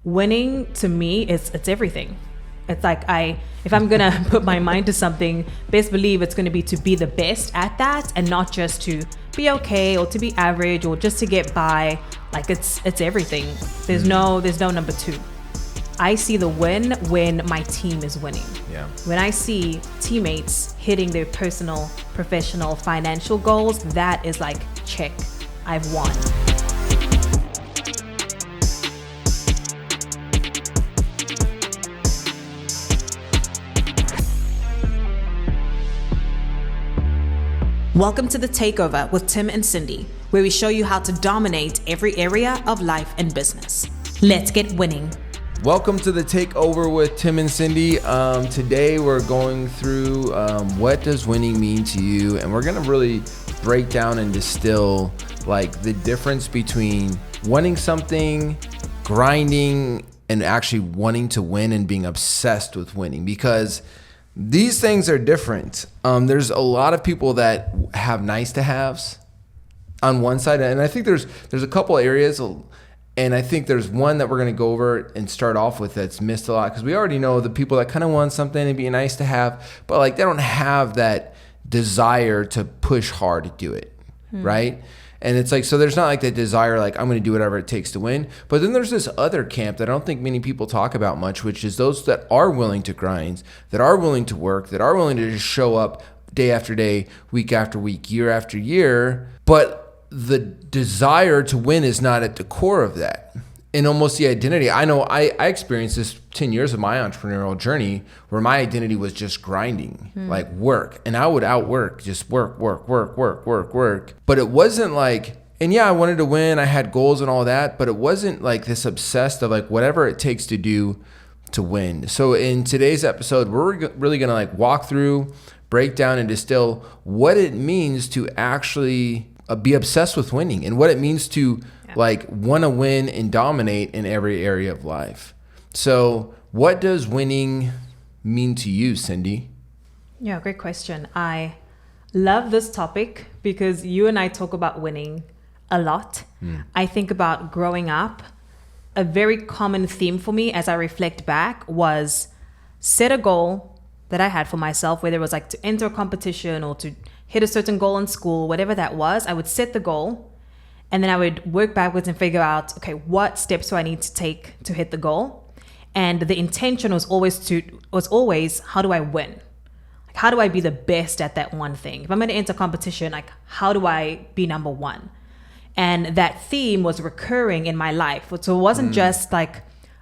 Winning to me it's everything. It's like if I'm gonna put my mind to something, best believe it's gonna be to be the best at that and not just to be okay or to be average or just to get by. Like it's everything. There's no number two. I see the win when my team is winning. Yeah. When I see teammates hitting their personal, professional, financial goals, that is like, check, I've won. Welcome to the Takeover with Tim and Cindy, where we show you how to dominate every area of life and business. Let's get winning. Welcome to the Takeover with Tim and Cindy. Today we're going through what does winning mean to you, and we're gonna really break down and distill like the difference between wanting something, grinding, and actually wanting to win and being obsessed with winning, because these things are different. There's a lot of people that have nice to haves on one side, and I think there's a couple areas, and I think there's one that we're going to go over and start off with that's missed a lot, because we already know the people that kind of want something and be nice to have, but like they don't have that desire to push hard to do it, right? And it's like, so there's not like that desire, like I'm going to do whatever it takes to win. But then there's this other camp that I don't think many people talk about much, which is those that are willing to grind, that are willing to work, that are willing to just show up day after day, week after week, year after year. But the desire to win is not at the core of that. And almost the identity. I know I experienced this 10 years of my entrepreneurial journey where my identity was just grinding, like work. And I would outwork, just work. But it wasn't like, and yeah, I wanted to win. I had goals and all that, but it wasn't like this obsessed of like whatever it takes to do to win. So in today's episode, we're really going to like walk through, break down and distill what it means to actually be obsessed with winning and what it means to like want to win and dominate in every area of life. So what does winning mean to you, Cindy? Yeah, great question. I love this topic because you and I talk about winning a lot. I think about growing up. A very common theme for me as I reflect back was set a goal that I had for myself, whether it was like to enter a competition or to hit a certain goal in school, whatever that was. I would set the goal and then I would work backwards and figure out, okay, what steps do I need to take to hit the goal? And the intention was always how do I win? Like, how do I be the best at that one thing? If I'm going to enter competition, like how do I be number one? And that theme was recurring in my life. So it wasn't just like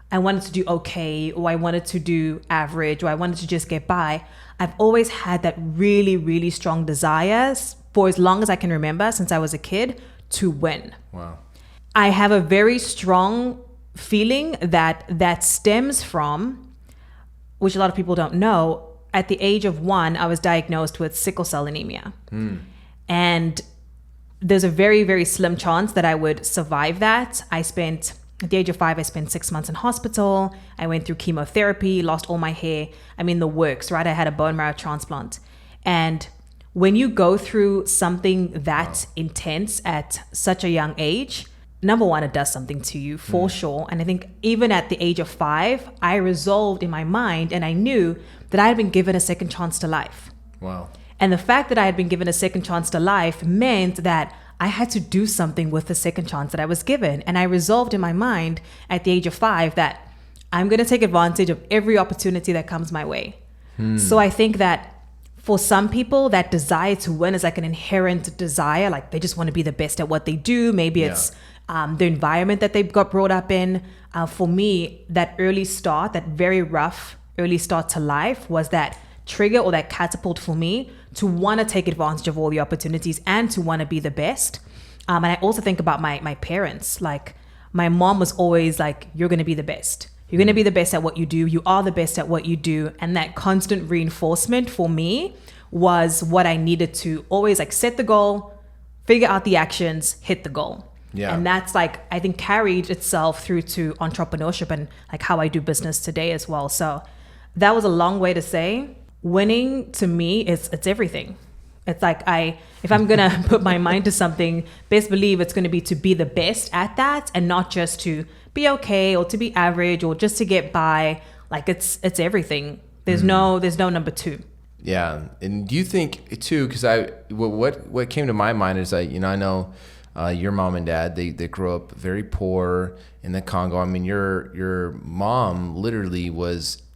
I wanted to do okay, or I wanted to do average, or I wanted to just get by. I've always had that really, really strong desires for as long as I can remember, since I was a kid, to win. Wow. I have a very strong feeling that stems from, which a lot of people don't know, at the age of 1, I was diagnosed with sickle cell anemia. And there's a very, very slim chance that I would survive that. At the age of 5, I spent 6 months in hospital. I went through chemotherapy, lost all my hair. I mean, the works, right? I had a bone marrow transplant. And when you go through something that intense at such a young age, number one, it does something to you for sure. And I think even at the age of 5, I resolved in my mind and I knew that I had been given a second chance to life. Wow. And the fact that I had been given a second chance to life meant that I had to do something with the second chance that I was given. And I resolved in my mind at the age of 5 that I'm going to take advantage of every opportunity that comes my way. So I think that for some people, that desire to win is like an inherent desire. Like they just want to be the best at what they do. Maybe it's the environment that they got brought up in. For me, that early start, that very rough early start to life was that trigger or that catapult for me to want to take advantage of all the opportunities and to want to be the best. And I also think about my parents. Like my mom was always like, you're going to be the best. You're going to be the best at what you do. You are the best at what you do. And that constant reinforcement for me was what I needed to always like set the goal, figure out the actions, hit the goal. Yeah. And that's like, I think carried itself through to entrepreneurship and like how I do business today as well. So that was a long way to say winning to me it's everything. It's like if I'm going to put my mind to something, best believe it's going to be to be the best at that and not just to be okay or to be average or just to get by. Like it's everything. There's no number two. Yeah. And do you think too, because what came to my mind is I know your mom and dad, they grew up very poor in the Congo. I mean, your mom literally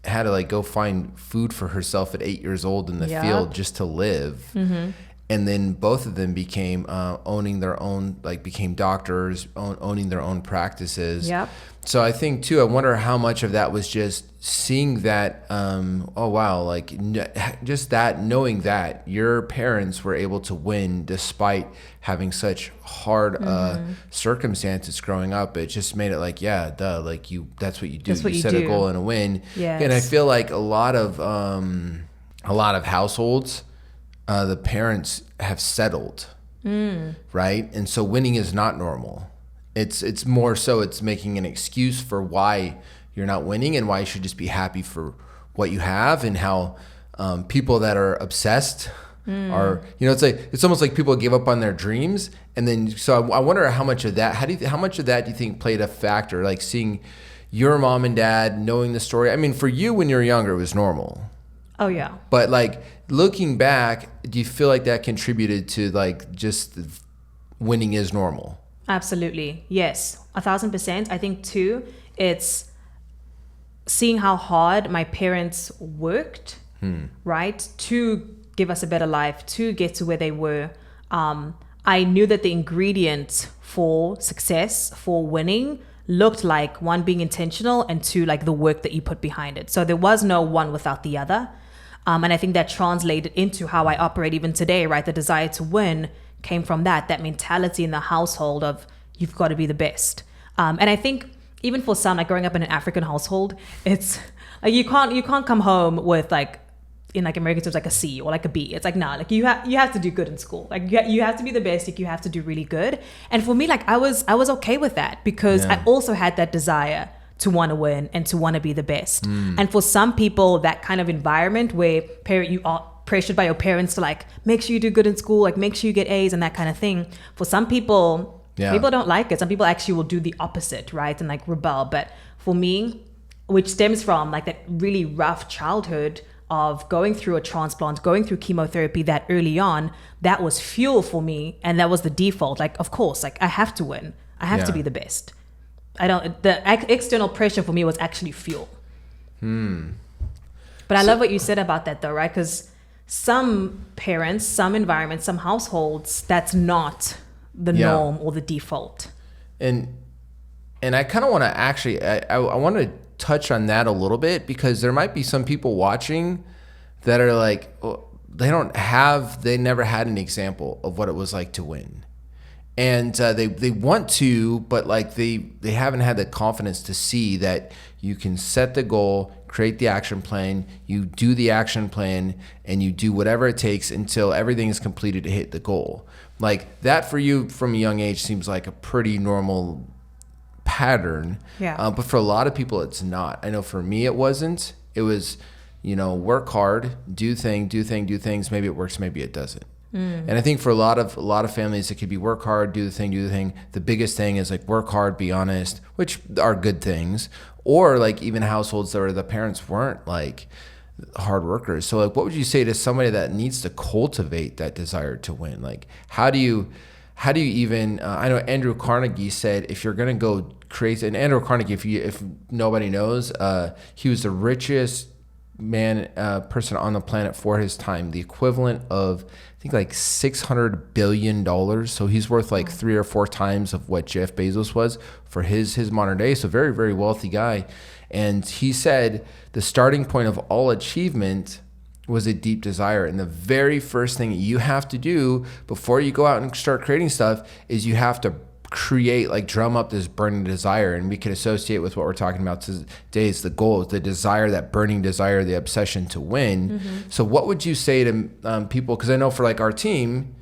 had to like go find food for herself at 8 years old in the field just to live. Mm-hmm. And then both of them became owning their own, like became doctors, owning their own practices. Yep. So I think too, I wonder how much of that was just seeing that, oh wow, like just that, knowing that your parents were able to win despite having such hard circumstances growing up. It just made it like, yeah, duh, like that's what you do. You set a goal and a win. Yes. And I feel like a lot of households, the parents have settled, right? And so winning is not normal. It's more so it's making an excuse for why you're not winning and why you should just be happy for what you have, and how people that are obsessed are, it's almost like people give up on their dreams. And then, so I wonder how much of that, how much of that do you think played a factor? Like seeing your mom and dad, knowing the story. I mean, for you when you were younger, it was normal. Oh yeah. But like looking back, do you feel like that contributed to like just winning is normal? Absolutely. Yes. 1,000%. I think too, it's seeing how hard my parents worked, right, to give us a better life, to get to where they were. I knew that the ingredients for success, for winning, looked like one, being intentional, and two, like the work that you put behind it. So there was no one without the other. And I think that translated into how I operate even today, right? The desire to win came from that mentality in the household of you've got to be the best. And I think even for some, like growing up in an African household, it's like you can't come home with like, in like American terms, like a C or like a B. It's like, nah, like you have to do good in school. Like you have to be the best. Like you have to do really good. And for me, like I was okay with that because I also had that desire to want to win and to want to be the best. And for some people, that kind of environment where you are pressured by your parents to like make sure you do good in school, like make sure you get A's and that kind of thing. For some people, people don't like it. Some people actually will do the opposite, right? And like rebel. But for me, which stems from like that really rough childhood of going through a transplant, going through chemotherapy that early on, that was fuel for me. And that was the default. Like, of course, like I have to win. I have to be the best. The external pressure for me was actually fuel. But I love what you said about that though, right? Because some parents, some environments, some households, that's not the norm or the default. And I kind of want to actually, I want to touch on that a little bit, because there might be some people watching that are like, they never had an example of what it was like to win. And they want to, but like they haven't had the confidence to see that you can set the goal, create the action plan, you do the action plan, and you do whatever it takes until everything is completed to hit the goal. Like that for you from a young age seems like a pretty normal pattern. But for a lot of people, it's not. I know for me, it wasn't. It was, work hard, do things. Maybe it works, maybe it doesn't. And I think for a lot of families, it could be work hard, do the thing. The biggest thing is like work hard, be honest, which are good things. Or like even households where the parents weren't like hard workers. So like, what would you say to somebody that needs to cultivate that desire to win? Like, how do you even, I know Andrew Carnegie said, if you're going to go create, and Andrew Carnegie, if nobody knows, he was the richest person on the planet for his time, the equivalent of, I think like $600 billion. So he's worth like 3 or 4 times of what Jeff Bezos was for his modern day. So very, very wealthy guy. And he said the starting point of all achievement was a deep desire. And the very first thing you have to do before you go out and start creating stuff is you have to create, like drum up this burning desire. And we can associate with what we're talking about today is the goal, the desire, that burning desire, the obsession to win. So what would you say to people? Because I know for like our team,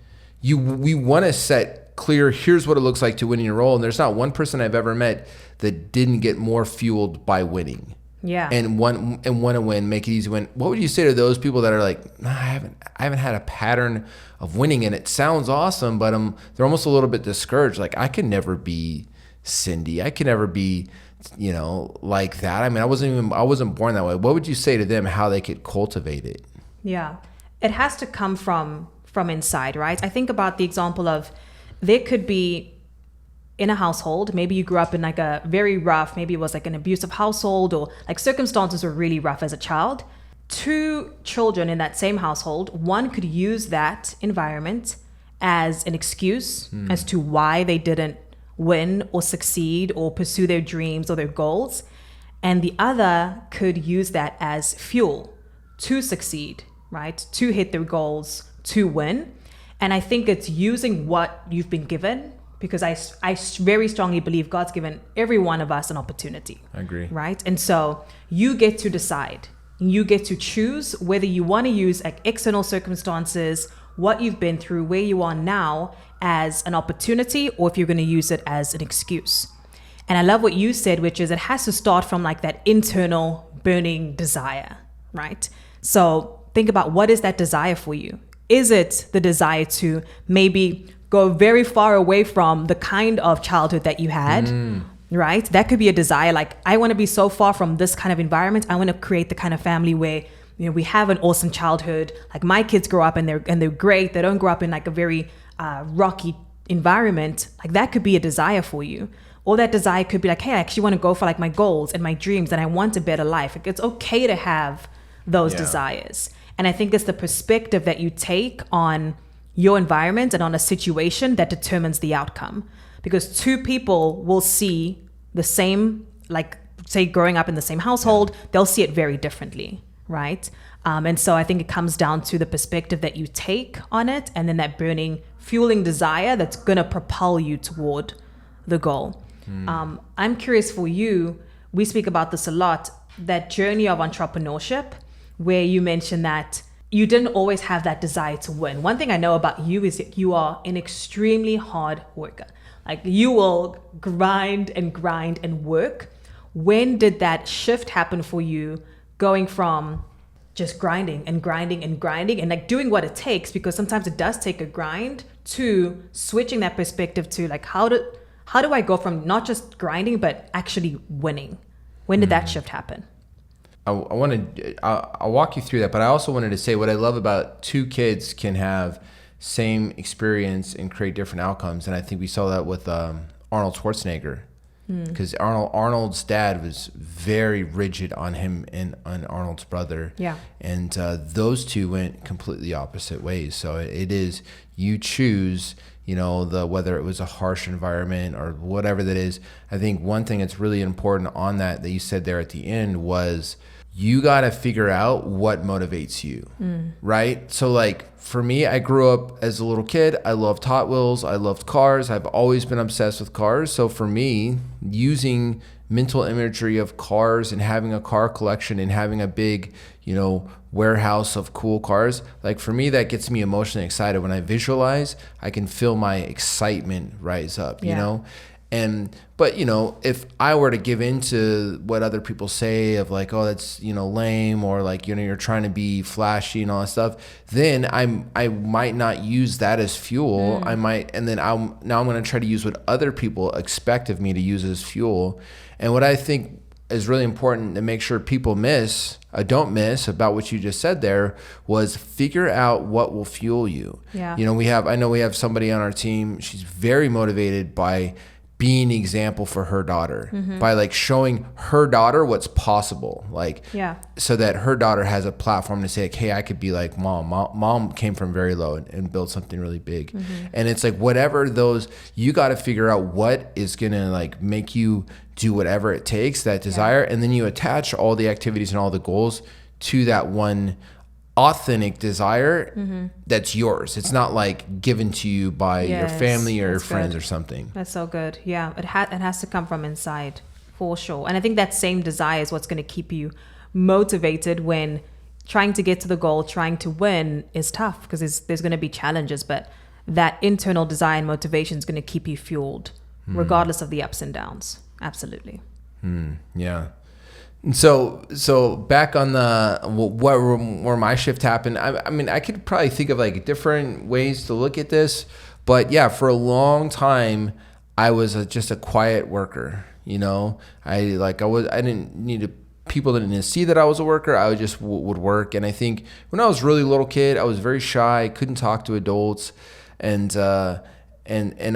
we want to set clear, here's what it looks like to win in your role. And there's not one person I've ever met that didn't get more fueled by winning. And want to win, make it easy to win. What would you say to those people that are like, nah, I haven't had a pattern of winning, and it sounds awesome, but they're almost a little bit discouraged. Like, I can never be Cindy. I can never be like that. I mean, I wasn't born that way. What would you say to them how they could cultivate it? Yeah, it has to come from inside, right? I think about the example of there could be in a household, maybe you grew up in like a very rough, maybe it was like an abusive household, or like circumstances were really rough as a child. Two children in that same household, one could use that environment as an excuse as to why they didn't win or succeed or pursue their dreams or their goals. And the other could use that as fuel to succeed, right? To hit their goals, to win. And I think it's using what you've been given, because I very strongly believe God's given every one of us an opportunity. I agree. Right? And so you get to decide. You get to choose whether you want to use like external circumstances, what you've been through, where you are now as an opportunity, or if you're going to use it as an excuse. And I love what you said, which is it has to start from like that internal burning desire, right? So think about, what is that desire for you? Is it the desire to maybe go very far away from the kind of childhood that you had, right? That could be a desire. Like, I want to be so far from this kind of environment. I want to create the kind of family where, we have an awesome childhood. Like, my kids grow up and they're great. They don't grow up in like a very rocky environment. Like, that could be a desire for you. Or that desire could be like, hey, I actually want to go for like my goals and my dreams, and I want a better life. Like, it's okay to have those desires. And I think it's the perspective that you take on your environment and on a situation that determines the outcome. Because two people will see the same, like, say, growing up in the same household, they'll see it very differently, right? And so I think it comes down to the perspective that you take on it, and then that burning, fueling desire that's going to propel you toward the goal. I'm curious for you, we speak about this a lot, that journey of entrepreneurship, where you mentioned that you didn't always have that desire to win. One thing I know about you is that you are an extremely hard worker. Like, you will grind and work. When did that shift happen for you, going from just grinding and like doing what it takes, because sometimes it does take a grind, to switching that perspective to like, how do I go from not just grinding, but actually winning? When did that shift happen? I'll walk you through that, but I also wanted to say what I love about two kids can have same experience and create different outcomes. And I think we saw that with Arnold Schwarzenegger, because Arnold's dad was very rigid on him and on Arnold's brother. Yeah. And those two went completely opposite ways. So it is, you choose, whether it was a harsh environment or whatever that is. I think one thing that's really important on that you said there at the end was, you got to figure out what motivates you, right? So like for me, I grew up as a little kid. I loved Hot Wheels. I loved cars. I've always been obsessed with cars. So for me, using mental imagery of cars and having a car collection and having a big, warehouse of cool cars, like for me, that gets me emotionally excited. When I visualize, I can feel my excitement rise up, you know? But if I were to give into what other people say of like, oh, that's, lame, or like, you're trying to be flashy and all that stuff, then I might not use that as fuel. I might, and then I'm going to try to use what other people expect of me to use as fuel. And what I think is really important to make sure people don't miss about what you just said there, was figure out what will fuel you. Yeah. I know we have somebody on our team. She's very motivated by being an example for her daughter, by like showing her daughter what's possible, so that her daughter has a platform to say like, hey, I could be like mom came from very low and built something really big. And it's like, whatever you got to figure out what is going to like make you do whatever it takes, that desire. And then you attach all the activities and all the goals to that one authentic desire that's yours. It's not like given to you by your family or your friends or something. That's so good. Yeah, it has to come from inside, for sure. And I think that same desire is what's going to keep you motivated when trying to get to the goal, trying to win is tough, because there's going to be challenges, but that internal desire and motivation is going to keep you fueled regardless of the ups and downs. Absolutely. Yeah. So back on where my shift happened, I mean, I could probably think of like different ways to look at this, but yeah, for a long time, I was just a quiet worker. I didn't need to, people didn't see that I was a worker. I just would work. And I think when I was a really little kid, I was very shy, couldn't talk to adults, and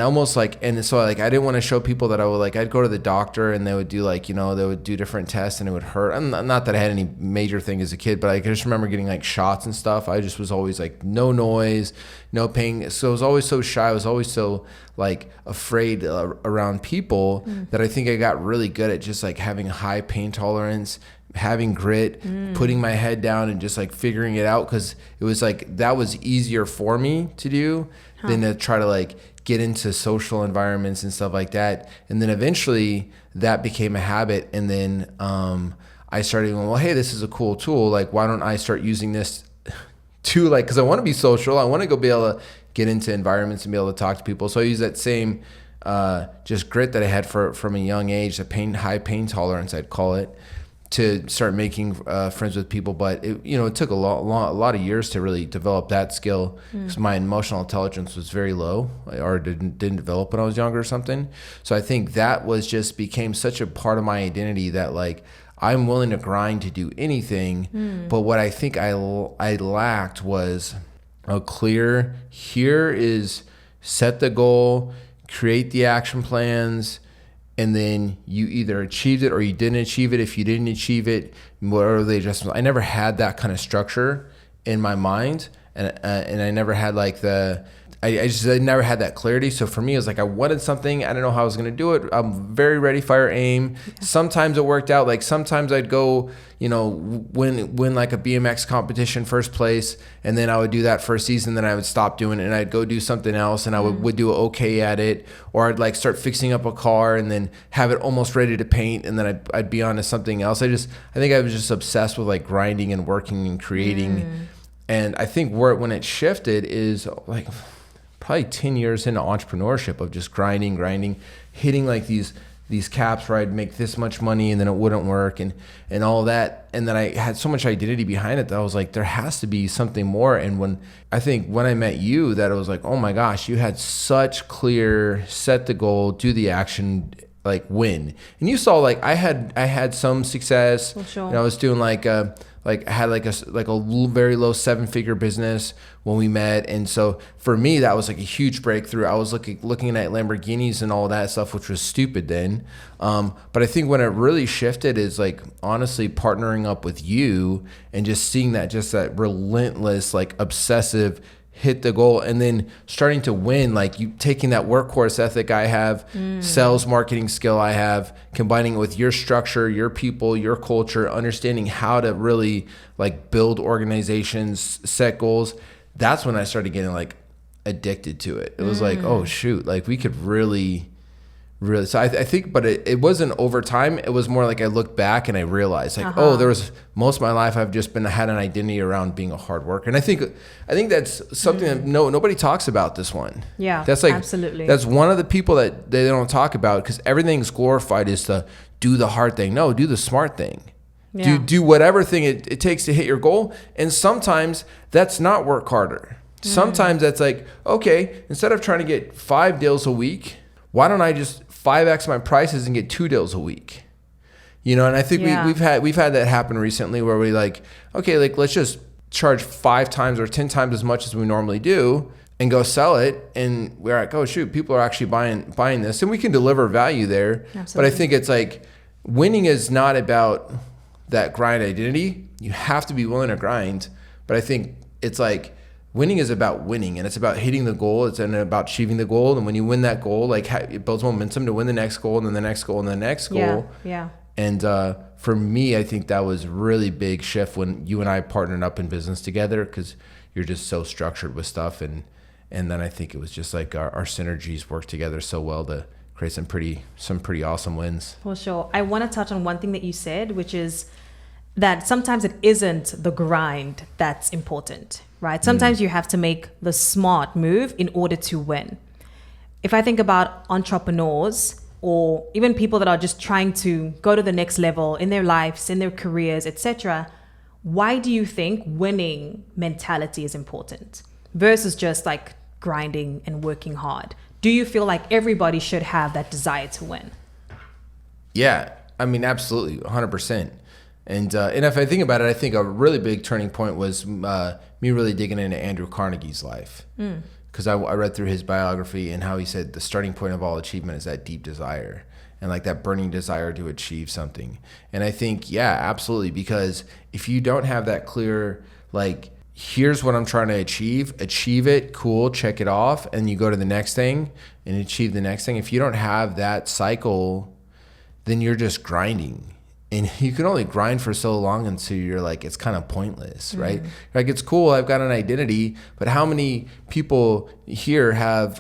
almost like, and so like I didn't want to show people that I would, like, I'd go to the doctor and they would do like, they would do different tests and it would hurt. Not that I had any major thing as a kid, but I just remember getting like shots and stuff. I just was always like no noise, no pain. So I was always so shy. I was always so like afraid around people that I think I got really good at just like having high pain tolerance, having grit, putting my head down and just like figuring it out. Cause it was like, that was easier for me to do than to try to like get into social environments and stuff like that. And then eventually that became a habit. And then I started going, well, hey, this is a cool tool. Like, why don't I start using this to, like, because I want to be social. I want to go be able to get into environments and be able to talk to people. So I use that same just grit that I had from a young age, high pain tolerance, I'd call it, to start making friends with people. But it took a lot of years to really develop that skill, because my emotional intelligence was very low, or didn't develop when I was younger or something. So I think that became such a part of my identity that like I'm willing to grind to do anything. But what I think I lacked was a clear, here is set the goal, create the action plans, and then you either achieved it or you didn't achieve it. If you didn't achieve it, what are the adjustments? I never had that kind of structure in my mind, and I never had like I never had that clarity. So for me, it was like I wanted something. I didn't know how I was going to do it. I'm very ready, fire, aim. Yeah. Sometimes it worked out. Like sometimes I'd go, win like a BMX competition first place, and then I would do that for a season. Then I would stop doing it, and I'd go do something else, and I would do okay at it. Or I'd like start fixing up a car and then have it almost ready to paint, and then I'd be on to something else. I think I was just obsessed with like grinding and working and creating. And I think when it shifted is like probably 10 years into entrepreneurship of just grinding, hitting like these caps where I'd make this much money and then it wouldn't work and all that. And then I had so much identity behind it that I was like, there has to be something more. And when I met you, that it was like, oh my gosh, you had such clear, set the goal, do the action, like win. And you saw like I had some success. For sure. I was doing I had like a very low 7-figure business when we met. And so for me, that was like a huge breakthrough. I was looking at Lamborghinis and all that stuff, which was stupid then. But I think when it really shifted is like honestly partnering up with you and just seeing that relentless, like obsessive hit the goal, and then starting to win, like you taking that workhorse ethic I have, sales marketing skill I have, combining it with your structure, your people, your culture, understanding how to really like build organizations, set goals. That's when I started getting like addicted to it. It was like, oh shoot, like we could really. So I think, but it wasn't over time. It was more like I looked back and I realized like, there was most of my life I've just had an identity around being a hard worker. And I think that's something that nobody talks about this one. Yeah, that's like, absolutely. That's one of the people that they don't talk about because everything's glorified is to do the hard thing. No, do the smart thing. Yeah. Do whatever thing it takes to hit your goal. And sometimes that's not work harder. Sometimes that's like, okay, instead of trying to get 5 deals a week, why don't I just 5x my prices and get 2 deals a week? And I think we've had that happen recently where we like, okay, like let's just charge 5 times or 10 times as much as we normally do and go sell it. And we're like, oh shoot, people are actually buying this, and we can deliver value there. Absolutely. But I think it's like winning is not about that grind identity. You have to be willing to grind. But I think it's like winning is about winning, and it's about hitting the goal. It's about achieving the goal. And when you win that goal, like it builds momentum to win the next goal and then the next goal and the next goal. Yeah. And for me, I think that was a really big shift when you and I partnered up in business together, because you're just so structured with stuff. And then I think it was just like our synergies work together so well to create some pretty awesome wins. For sure. I want to touch on one thing that you said, which is that sometimes it isn't the grind that's important, right? Sometimes you have to make the smart move in order to win. If I think about entrepreneurs or even people that are just trying to go to the next level in their lives, in their careers, etc., why do you think winning mentality is important versus just like grinding and working hard? Do you feel like everybody should have that desire to win? Yeah, I mean, absolutely, 100%. And if I think about it, I think a really big turning point was me really digging into Andrew Carnegie's life. Because I read through his biography and how he said the starting point of all achievement is that deep desire and like that burning desire to achieve something. And I think, yeah, absolutely. Because if you don't have that clear, like, here's what I'm trying to achieve it, cool, check it off, and you go to the next thing and achieve the next thing. If you don't have that cycle, then you're just grinding. And you can only grind for so long until you're like, it's kind of pointless, right? Like, it's cool, I've got an identity, but how many people here have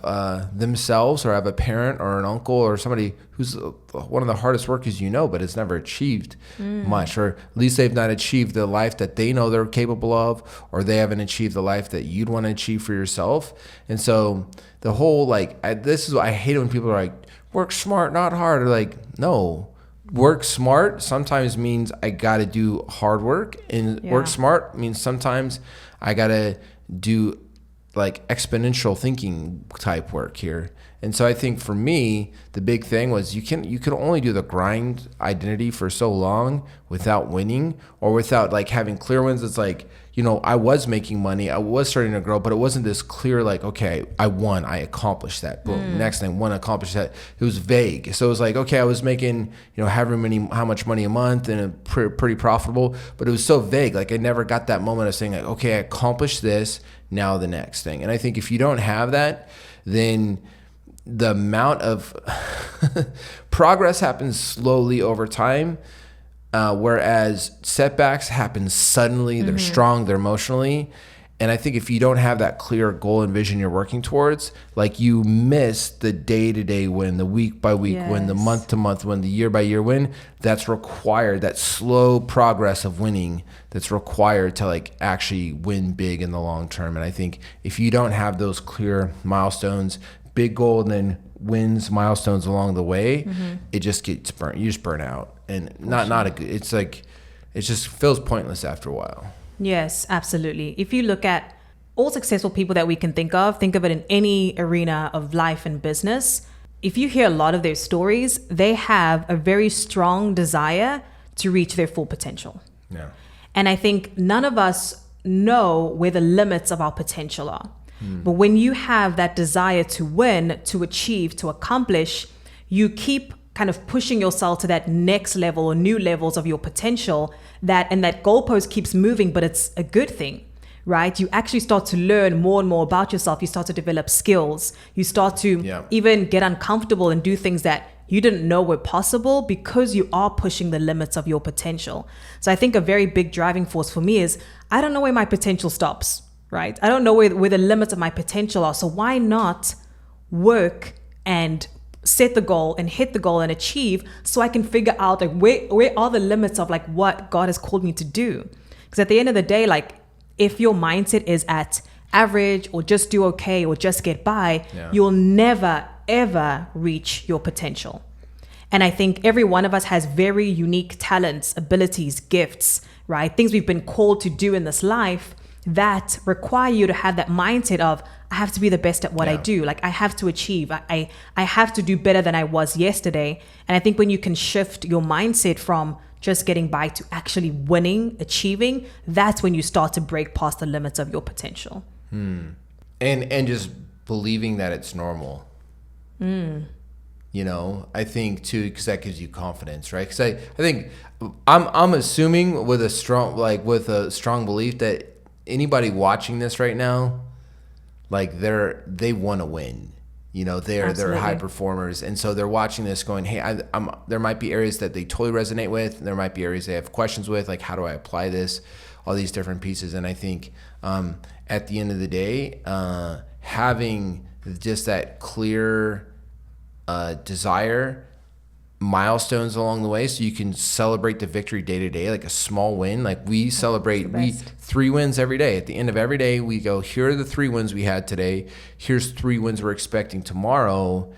themselves or have a parent or an uncle or somebody who's one of the hardest workers but has never achieved much, or at least they've not achieved the life that they know they're capable of, or they haven't achieved the life that you'd want to achieve for yourself. And so the whole, like, this is what I hate when people are like, work smart, not hard. Or like, no. Work smart sometimes means I got to do hard work, and work smart means sometimes I got to do like exponential thinking type work here. And so I think for me, the big thing was you can only do the grind identity for so long without winning, or without like having clear wins. It's like, I was making money, I was starting to grow, but it wasn't this clear, like, okay, I won, I accomplished that. Boom. Next thing, accomplished that. It was vague. So it was like, okay, I was making, how much money a month, and pretty profitable, but it was so vague. Like, I never got that moment of saying, like, okay, I accomplished this, now the next thing. And I think if you don't have that, then the amount of progress happens slowly over time, whereas setbacks happen suddenly. They're strong, they're emotionally. And I think if you don't have that clear goal and vision you're working towards, like, you miss the day-to-day win, the week-by-week win, the month-to-month win, the year-by-year win. That's required, that slow progress of winning that's required to, like, actually win big in the long term. And I think if you don't have those clear milestones, big goal and then wins, milestones along the way, it just gets burnt. You just burn out, and not a good. It's like, it just feels pointless after a while. Yes, absolutely. If you look at all successful people that we can think of it in any arena of life and business. If you hear a lot of their stories, they have a very strong desire to reach their full potential. Yeah. And I think none of us know where the limits of our potential are. But when you have that desire to win, to achieve, to accomplish, you keep kind of pushing yourself to that next level or new levels of your potential, and that goalpost keeps moving, but it's a good thing, right? You actually start to learn more and more about yourself. You start to develop skills. You start to even get uncomfortable and do things that you didn't know were possible, because you are pushing the limits of your potential. So I think a very big driving force for me is, I don't know where my potential stops. Right? I don't know where the limits of my potential are. So why not work and set the goal and hit the goal and achieve, so I can figure out, like, where are the limits of, like, what God has called me to do? Because at the end of the day, like, if your mindset is at average or just do okay or just get by, you'll never, ever reach your potential. And I think every one of us has very unique talents, abilities, gifts, right? Things we've been called to do in this life that require you to have that mindset of, I have to be the best at what I do. Like, I have to achieve. I have to do better than I was yesterday. And I think when you can shift your mindset from just getting by to actually winning, achieving, that's when you start to break past the limits of your potential. And just believing that it's normal. I think too, because that gives you confidence, right? Because I think I'm assuming with a strong belief that anybody watching this right now, like, they want to win. They're high performers, and so they're watching this going, hey, there might be areas that they totally resonate with, and there might be areas they have questions with, like, how do I apply this, all these different pieces. And I think at the end of the day, having just that clear desire, milestones along the way, so you can celebrate the victory day to day, like a small win. Like, we celebrate 3 wins every day. At the end of every day, we go, here are the 3 wins we had today. Here's 3 wins we're expecting tomorrow.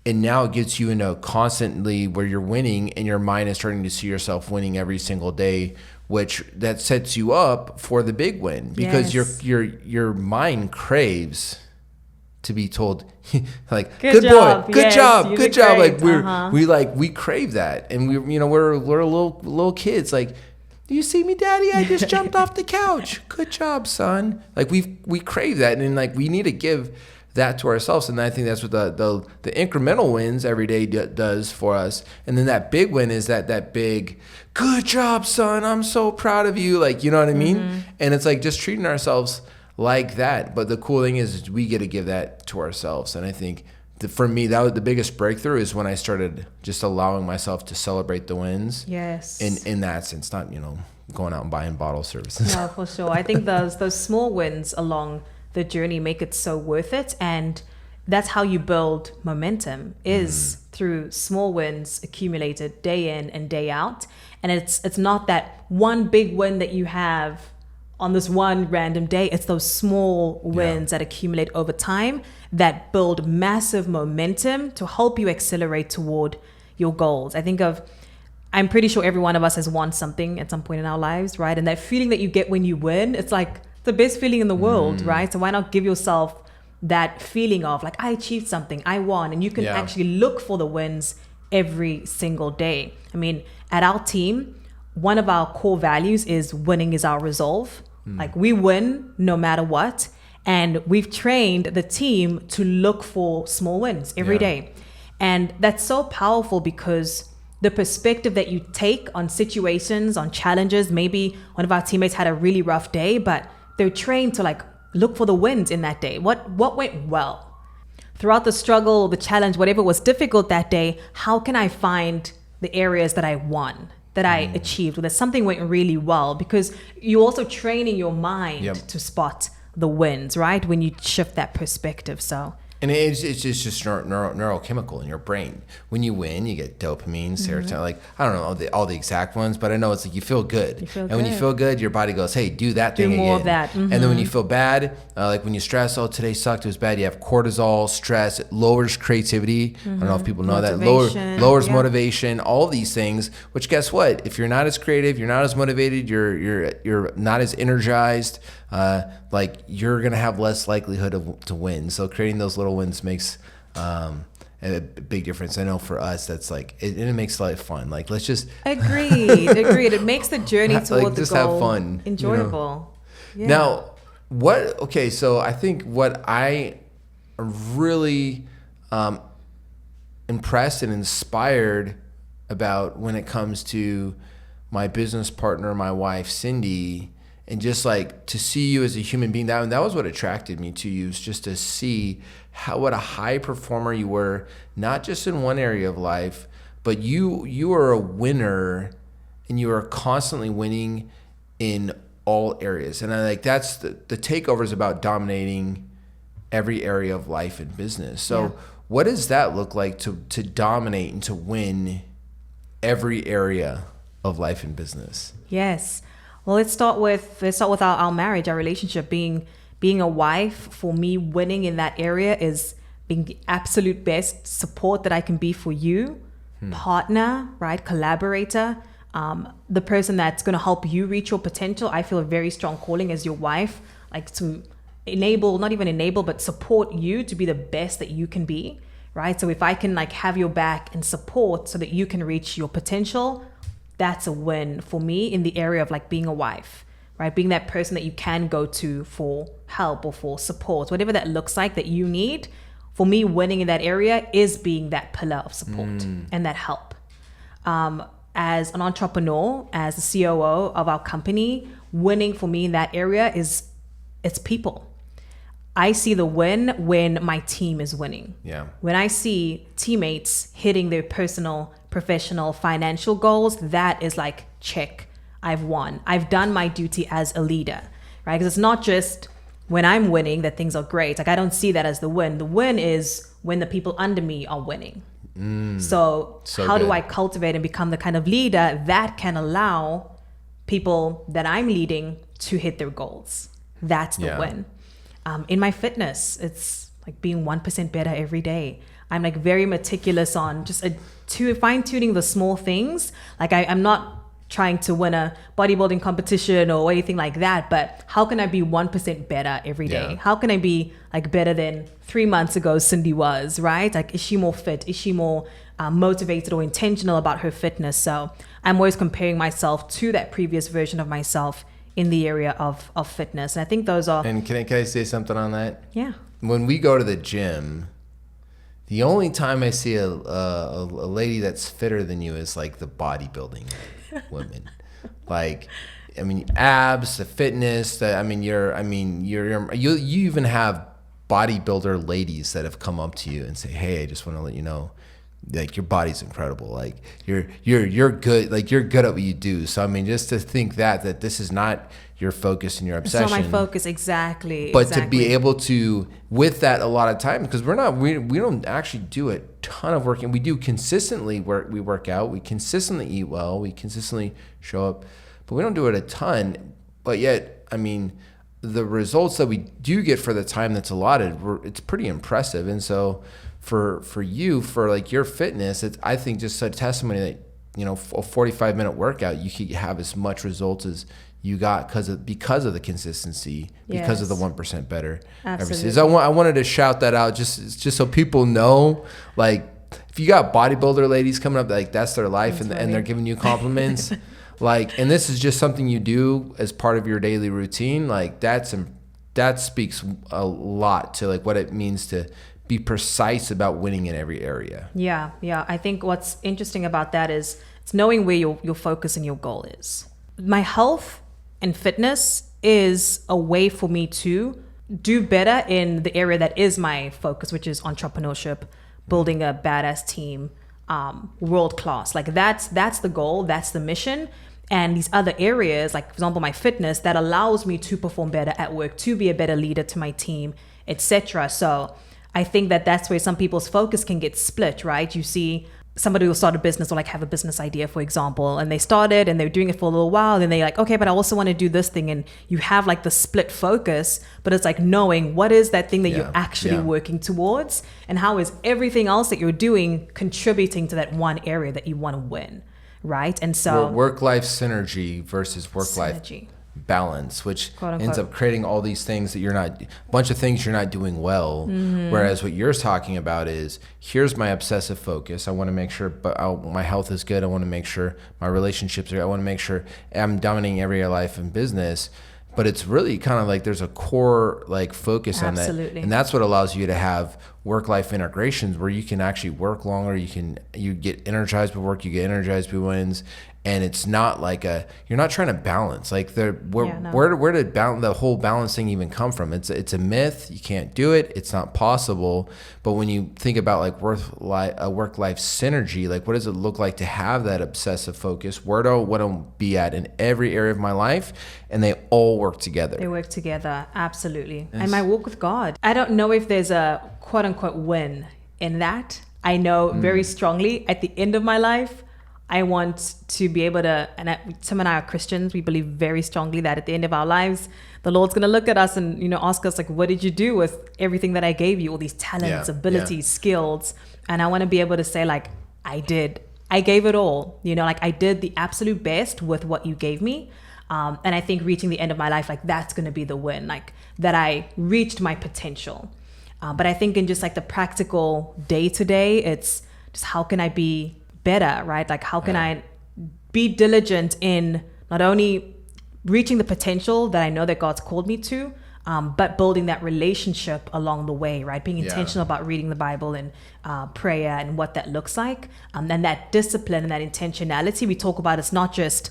And now it gets you into constantly where you're winning, and your mind is starting to see yourself winning every single day, which that sets you up for the big win, because your mind craves to be told like, Good job. boy, good Yes, job, you good did job. great. Like we crave that. And we're little kids. Like, do you see me, Daddy? I just jumped off the couch. Good job, son. Like we crave that. And like, we need to give that to ourselves. And I think that's what the incremental wins every day does for us. And then that big win is that big, good job, son. I'm so proud of you. Like, you know what I mean? And it's like just treating ourselves like that. But the cool thing is we get to give that to ourselves. And I think for me, that was the biggest breakthrough is when I started just allowing myself to celebrate the wins. Yes. In that sense, not, going out and buying bottle services. No, for sure. I think those small wins along the journey make it so worth it. And that's how you build momentum, is through small wins accumulated day in and day out. And it's not that one big win that you have on this one random day. It's those small wins that accumulate over time that build massive momentum to help you accelerate toward your goals. I'm pretty sure every one of us has won something at some point in our lives, right? And that feeling that you get when you win, it's like the best feeling in the world, right? So why not give yourself that feeling of like, I achieved something, I won. And you can actually look for the wins every single day. I mean, at our team, one of our core values is winning is our resolve. Like, we win no matter what. And we've trained the team to look for small wins every day. And that's so powerful because the perspective that you take on situations, on challenges, maybe one of our teammates had a really rough day, but they're trained to like look for the wins in that day. What went well? Throughout the struggle, the challenge, whatever was difficult that day, how can I find the areas that I won, that I achieved, or that something went really well? Because you're also training your mind to spot the wins, right? When you shift that perspective. So, and it's just neurochemical in your brain. When you win, you get dopamine, serotonin. Like, I don't know all the exact ones, but I know it's like you feel good. When you feel good, your body goes, hey, do that thing again. Do more of that. And then when you feel bad, like when you stress, oh, today sucked, it was bad. You have cortisol, stress. It lowers creativity. I don't know if people know that. Lowers motivation. All these things. Which, guess what? If you're not as creative, you're not as motivated, you're not as energized. Like, you're gonna have less likelihood to win. So creating those little wins makes a big difference. I know for us, that's like it makes life fun. Like, let's just agreed. It makes the journey toward like, the just goal have fun, enjoyable. Now, so I think what I really impressed and inspired about when it comes to my business partner, my wife Cindy, and just like to see you as a human being, that was what attracted me to you, is just to see what a high performer you were, not just in one area of life, but you are a winner, and you are constantly winning in all areas. And I like that's the takeover is about dominating every area of life and business. So what does that look like to dominate and to win every area of life and business? Yes. Well, let's start with our marriage, our relationship. Being a wife, for me, winning in that area is being the absolute best support that I can be for you, partner, right, collaborator, the person that's going to help you reach your potential. I feel a very strong calling as your wife, like to not even enable, but support you to be the best that you can be, right? So if I can like have your back and support so that you can reach your potential, that's a win for me in the area of like being a wife, right? Being that person that you can go to for help or for support, whatever that looks like that you need. For me, winning in that area is being that pillar of support and that help. As an entrepreneur, as the COO of our company, winning for me in that area it's people. I see the win when my team is winning. Yeah. When I see teammates hitting their personal, professional, financial goals, that is like, check, I've won. I've done my duty as a leader, right? Because it's not just when I'm winning that things are great. Like, I don't see that as the win. The win is when the people under me are winning. So how do I cultivate and become the kind of leader that can allow people that I'm leading to hit their goals? That's the win. In my fitness, it's like being 1% better every day. I'm like very meticulous on just fine tuning the small things. Like I'm not trying to win a bodybuilding competition or anything like that, but how can I be 1% better every day? Yeah. How can I be like better than 3 months ago Cindy was, right? Like, is she more fit? Is she more motivated or intentional about her fitness? So I'm always comparing myself to that previous version of myself in the area of fitness. And I think those are... And can I say something on that? Yeah. When we go to the gym, the only time I see a lady that's fitter than you is like the bodybuilding women. Like, I mean, abs, the fitness, you even have bodybuilder ladies that have come up to you and say, hey, I just want to let you know, like, your body's incredible. Like, you're good. Like, you're good at what you do. So, I mean, just to think that this is not your focus and your obsession. It's not my focus, exactly. But to be able to, with that, a lot of time, because we don't actually do a ton of work, and we do consistently we work out, we consistently eat well, we consistently show up, but we don't do it a ton. But yet, I mean, the results that we do get for the time that's allotted, it's pretty impressive. And so for you, for like your fitness, it's, I think, just a testimony that, you know, a 45-minute workout, you could have as much results as you got because of the consistency, because of the 1% better. Absolutely. So I wanted to shout that out just so people know, like, if you got bodybuilder ladies coming up, like, that's their life, and they're giving you compliments, like, and this is just something you do as part of your daily routine, like, that speaks a lot to, like, what it means to be precise about winning in every area. Yeah. I think what's interesting about that is it's knowing where your focus and your goal is. My health and fitness is a way for me to do better in the area that is my focus, which is entrepreneurship, building a badass team, world class. Like, that's the goal, that's the mission. And these other areas, like, for example, my fitness, that allows me to perform better at work, to be a better leader to my team, etc. So I think that's where some people's focus can get split, right? You see somebody will start a business, or like have a business idea, for example, and they started and they're doing it for a little while, then they're like, okay, but I also want to do this thing. And you have like the split focus, but it's like knowing what is that thing that you're actually working towards, and how is everything else that you're doing contributing to that one area that you want to win, right? And so work-life synergy versus work-life balance, which ends up creating all these things that a bunch of things you're not doing well. Whereas what you're talking about is, here's my obsessive focus. I want to make sure my health is good. I want to make sure my relationships are, I want to make sure I'm dominating every area of life and business. But it's really kind of like there's a core like focus on that. And that's what allows you to have work-life integrations where you can actually work longer. You get energized by work, you get energized by wins. And it's not like you're not trying to balance. Like, where did the whole balance thing even come from? It's a myth. You can't do it. It's not possible. But when you think about like work-life synergy, like, what does it look like to have that obsessive focus? Where do I want to be at in every area of my life? And they all work together. They work together. Absolutely. And my walk with God, I don't know if there's a quote unquote win in that. I know very strongly at the end of my life, I want to be able to, Tim and I are Christians. We believe very strongly that at the end of our lives, the Lord's going to look at us and, you know, ask us like, what did you do with everything that I gave you? All these talents, abilities, skills. And I want to be able to say like, I gave it all, you know, like I did the absolute best with what you gave me. And I think reaching the end of my life, like that's going to be the win, like that I reached my potential. But I think in just like the practical day to day, it's just how can I be better, right? Like how can I be diligent in not only reaching the potential that I know that God's called me to, but building that relationship along the way, right? Being intentional about reading the Bible and prayer and what that looks like. And that discipline and that intentionality we talk about, it's not just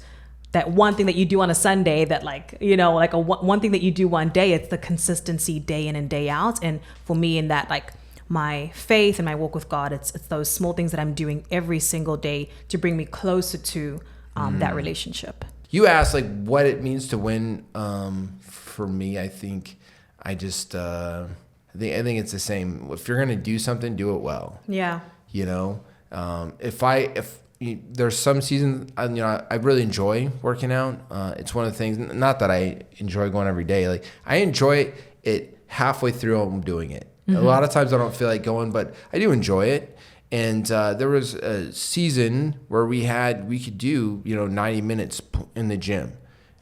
that one thing that you do on a Sunday that like, you know, like one thing that you do one day, it's the consistency day in and day out. And for me in that, like my faith and my walk with God, it's those small things that I'm doing every single day to bring me closer to that relationship. You asked like what it means to win. For me, I think I think it's the same. If you're gonna do something, do it well. Yeah. You know, if there's some seasons, you know, I really enjoy working out. It's one of the things. Not that I enjoy going every day. Like I enjoy it halfway through I'm doing it. Mm-hmm. A lot of times I don't feel like going, but I do enjoy it. And there was a season where we could do, 90 minutes in the gym.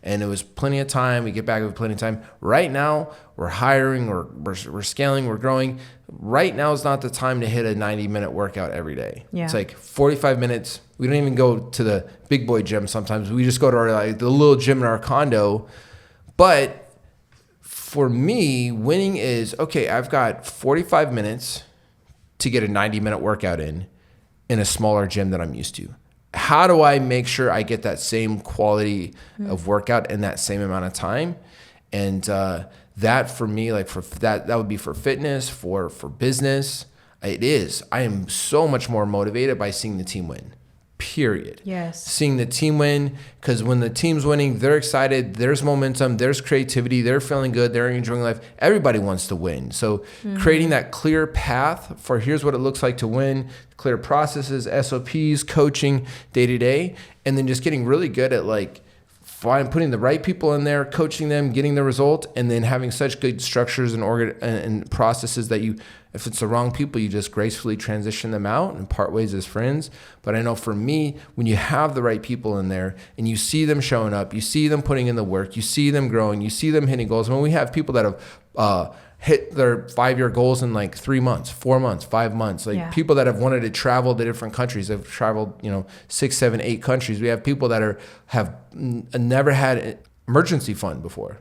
And it was plenty of time. We get back with plenty of time. Right now, we're hiring, we're scaling, we're growing. Right now is not the time to hit a 90-minute workout every day. Yeah. It's like 45 minutes. We don't even go to the big boy gym sometimes. We just go to the little gym in our condo. But for me, winning is, okay, I've got 45 minutes to get a 90-minute workout in a smaller gym that I'm used to. How do I make sure I get that same quality of workout in that same amount of time? And that for me, that would be for fitness, for business. It is. I am so much more motivated by seeing the team win. Period. Yes. Seeing the team win, because when the team's winning, they're excited, there's momentum, there's creativity, they're feeling good, they're enjoying life. Everybody wants to win. So creating that clear path for here's what it looks like to win, clear processes, SOPs, coaching day to day, and then just getting really good at putting the right people in there, coaching them, getting the result, and then having such good structures and processes that if it's the wrong people, you just gracefully transition them out and part ways as friends. But I know for me, when you have the right people in there and you see them showing up, you see them putting in the work, you see them growing, you see them hitting goals. When we have people that have hit their 5-year goals in 3 months, 4 months, 5 months, people that have wanted to travel to different countries, have traveled, 6, 7, 8 countries. We have people that have never had an emergency fund before.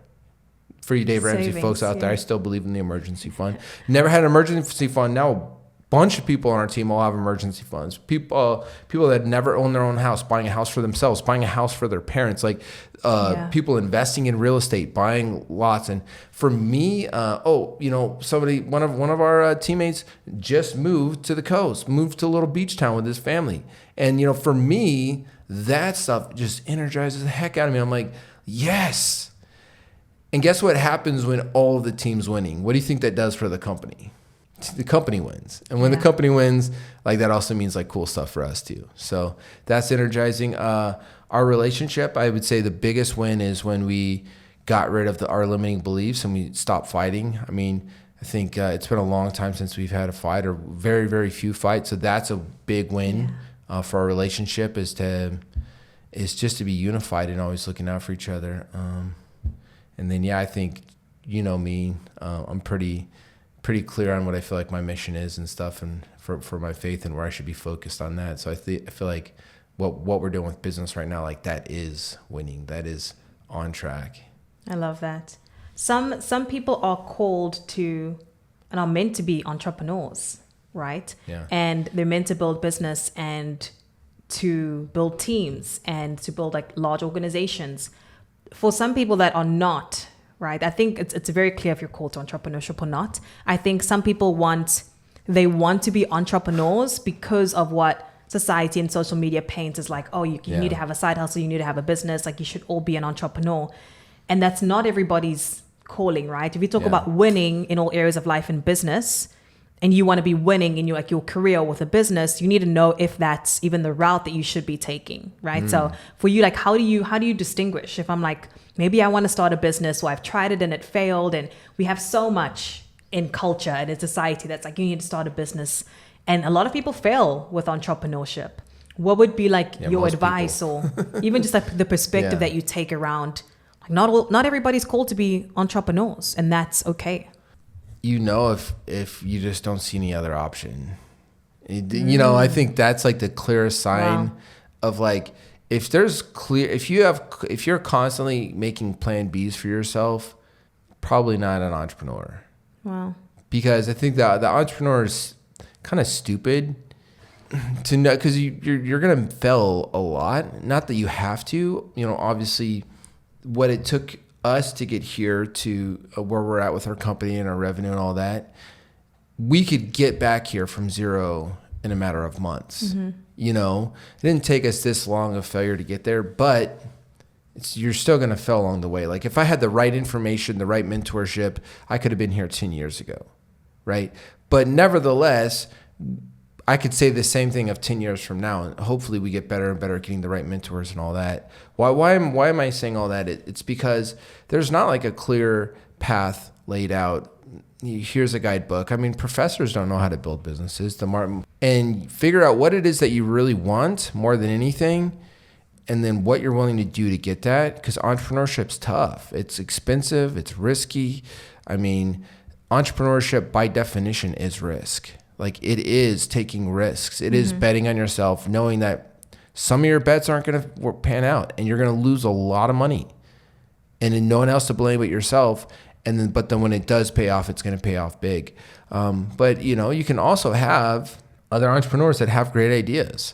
For you Dave Ramsey folks out there, I still believe in the emergency fund. Never had an emergency fund. Now a bunch of people on our team all have emergency funds. People that never own their own house, buying a house for themselves, buying a house for their parents, people investing in real estate, buying lots. And for me, one of our teammates just moved to the coast, moved to a little beach town with his family. And for me, that stuff just energizes the heck out of me. I'm like, yes. And guess what happens when all of the team's winning? What do you think that does for the company? The company wins. And when the company wins, that also means cool stuff for us too. So that's energizing. Our relationship, I would say the biggest win is when we got rid of our limiting beliefs and we stopped fighting. I mean, I think it's been a long time since we've had a fight, or very, very few fights. So that's a big win for our relationship, is just to be unified and always looking out for each other. And then, I think, me, I'm pretty clear on what I feel like my mission is and stuff, and for my faith and where I should be focused on that. So I feel like what we're doing with business right now, that is winning. That is on track. I love that. Some people are called to and are meant to be entrepreneurs, right? Yeah. And they're meant to build business and to build teams and to build large organizations. For some people that are not, right? I think it's very clear if you're called to entrepreneurship or not. I think some people want to be entrepreneurs because of what society and social media paints as you need to have a side hustle, you need to have a business, you should all be an entrepreneur. And that's not everybody's calling, right? If you talk about winning in all areas of life and business, and you want to be winning in your career with a business, you need to know if that's even the route that you should be taking, right? So for you, how do you distinguish? If I'm maybe I want to start a business, or I've tried it and it failed, and we have so much in culture and in society that's you need to start a business, and a lot of people fail with entrepreneurship. What would be your advice, or even just the perspective that you take around? Not everybody's called to be entrepreneurs, and that's okay. If you just don't see any other option, I think that's the clearest sign of if you're constantly making plan Bs for yourself, probably not an entrepreneur. Wow. Because I think the entrepreneur is kind of stupid to know, because you're going to fail a lot. Not that you have to, obviously what it took us to get here to where we're at with our company and our revenue and all that, we could get back here from zero in a matter of months. Mm-hmm. It didn't take us this long of failure to get there, but you're still going to fail along the way. If I had the right information, the right mentorship, I could have been here 10 years ago, right? But nevertheless, I could say the same thing of 10 years from now, and hopefully we get better and better at getting the right mentors and all that. Why am I saying all that? It's because there's not a clear path laid out here's a guidebook. I mean, professors don't know how to build businesses. And figure out what it is that you really want more than anything, and then what you're willing to do to get that. Because entrepreneurship's tough. It's expensive. It's risky. I mean, entrepreneurship by definition is risk. Like, it is taking risks. It is betting on yourself, knowing that some of your bets aren't going to pan out, and you're going to lose a lot of money, and then no one else to blame but yourself. But then when it does pay off, it's going to pay off big. But you can also have other entrepreneurs that have great ideas,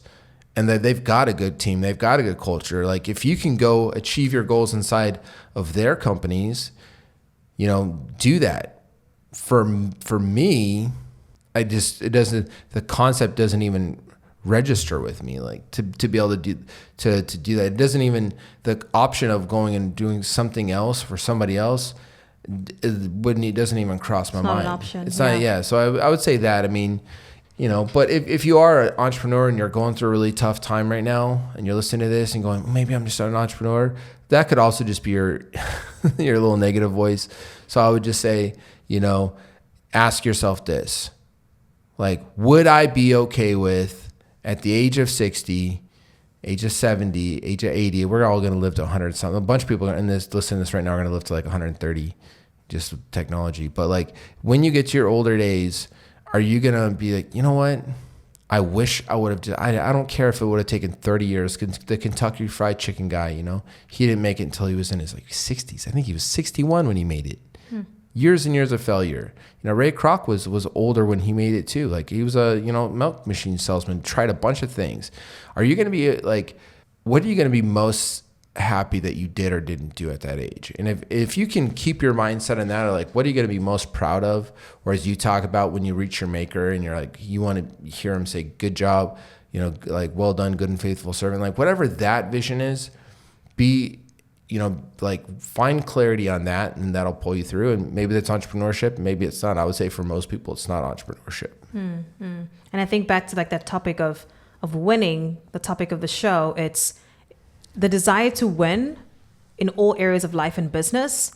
and that they've got a good team, they've got a good culture. Like, if you can go achieve your goals inside of their companies, do that. For me, the concept doesn't even register with me, like to be able to do that. It doesn't even, the option of going and doing something else for somebody else, it doesn't even cross my mind. It's not an option. It's not. Yeah. So I would say that. I mean, but if you are an entrepreneur and you're going through a really tough time right now, and you're listening to this and going, maybe I'm just an entrepreneur, that could also just be your your little negative voice. So I would just say, ask yourself this: like, would I be okay with, at the age of 60, age of 70, age of 80, we're all going to live to 100 something. A bunch of people listening to this right now are going to live to like 130, just with technology. But like, when you get to your older days, are you going to be like, you know what? I wish I would have, I don't care if it would have taken 30 years. The Kentucky Fried Chicken guy, he didn't make it until he was in his like 60s. I think he was 61 when he made it. Years and years of failure. Ray Kroc was older when he made it too. Like, he was a, milk machine salesman, tried a bunch of things. Are you going to be like, what are you going to be most happy that you did or didn't do at that age? And if you can keep your mindset on that, or like, what are you going to be most proud of? Or as you talk about when you reach your maker and you're like, you want to hear him say, good job, like, well done, good and faithful servant, like whatever that vision is, like, find clarity on that, and that'll pull you through. And maybe that's entrepreneurship, maybe it's not. I would say for most people, it's not entrepreneurship. And I think back to like that topic of winning, the topic of the show, it's the desire to win in all areas of life and business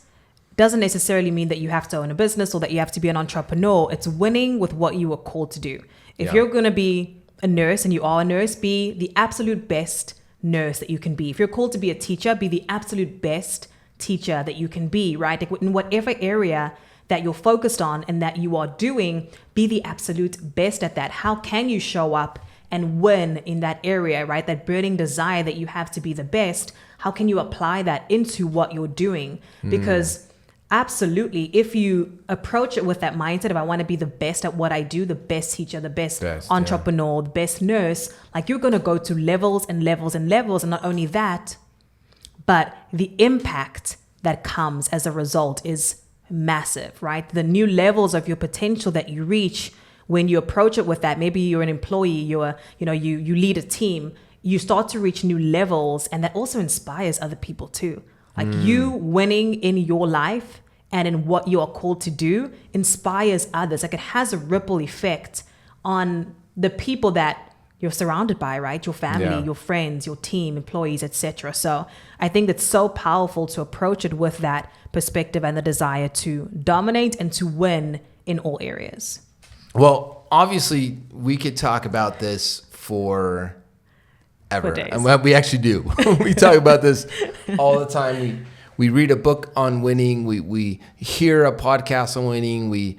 doesn't necessarily mean that you have to own a business or that you have to be an entrepreneur. It's winning with what you were called to do. If you're going to be a nurse, and you are a nurse, be the absolute best nurse that you can be. If you're called to be a teacher, be the absolute best teacher that you can be, right? Like, in whatever area that you're focused on and that you are doing, be the absolute best at that. How can you show up and win in that area, right? That burning desire that you have to be the best, how can you apply that into what you're doing? Because absolutely, if you approach it with that mindset of, I want to be the best at what I do, the best teacher, the best entrepreneur, the best nurse, like, you're going to go to levels and levels and levels. And not only that, but the impact that comes as a result is massive, right? The new levels of your potential that you reach when you approach it with that. Maybe you're an employee, you lead a team, you start to reach new levels, and that also inspires other people too. Like, you winning in your life and in what you are called to do inspires others. Like, it has a ripple effect on the people that you're surrounded by, right? Your family, your friends, your team, employees, etc. So I think it's so powerful to approach it with that perspective and the desire to dominate and to win in all areas. Well, obviously, we could talk about this for ever. And we actually do. We talk about this all the time. We read a book on winning. We hear a podcast on winning. We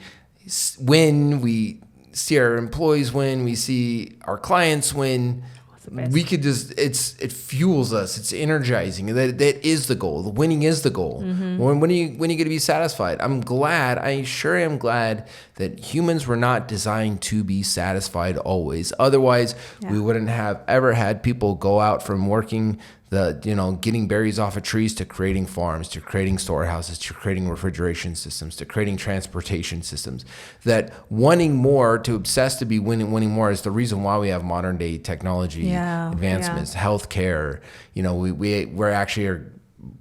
win. We see our employees win. We see our clients win. We could just, it fuels us. It's energizing. That is the goal. The winning is the goal. When are you going to be satisfied? I sure am glad that humans were not designed to be satisfied always. Otherwise, we wouldn't have ever had people go out from working getting berries off of trees to creating farms, to creating storehouses, to creating refrigeration systems, to creating transportation systems. That wanting more, to obsess to be winning more, is the reason why we have modern day technology advancements, healthcare. We're actually are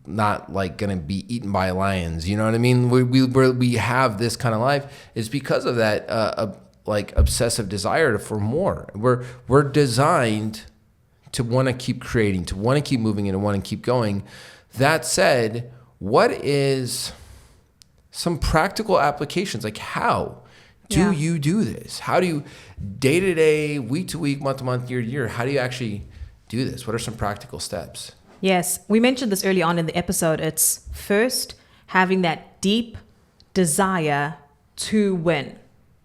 not like going to be eaten by lions. You know what I mean? We have this kind of life is because of that like obsessive desire for more. We're designed to want to keep creating, to want to keep moving, and to want to keep going. That said, what is some practical applications. Like, how do you do this? How do you day to day, week to week, month to month, year to year? How do you actually do this? What are some practical steps? Yes, we mentioned this early on in the episode. It's first having that deep desire to win,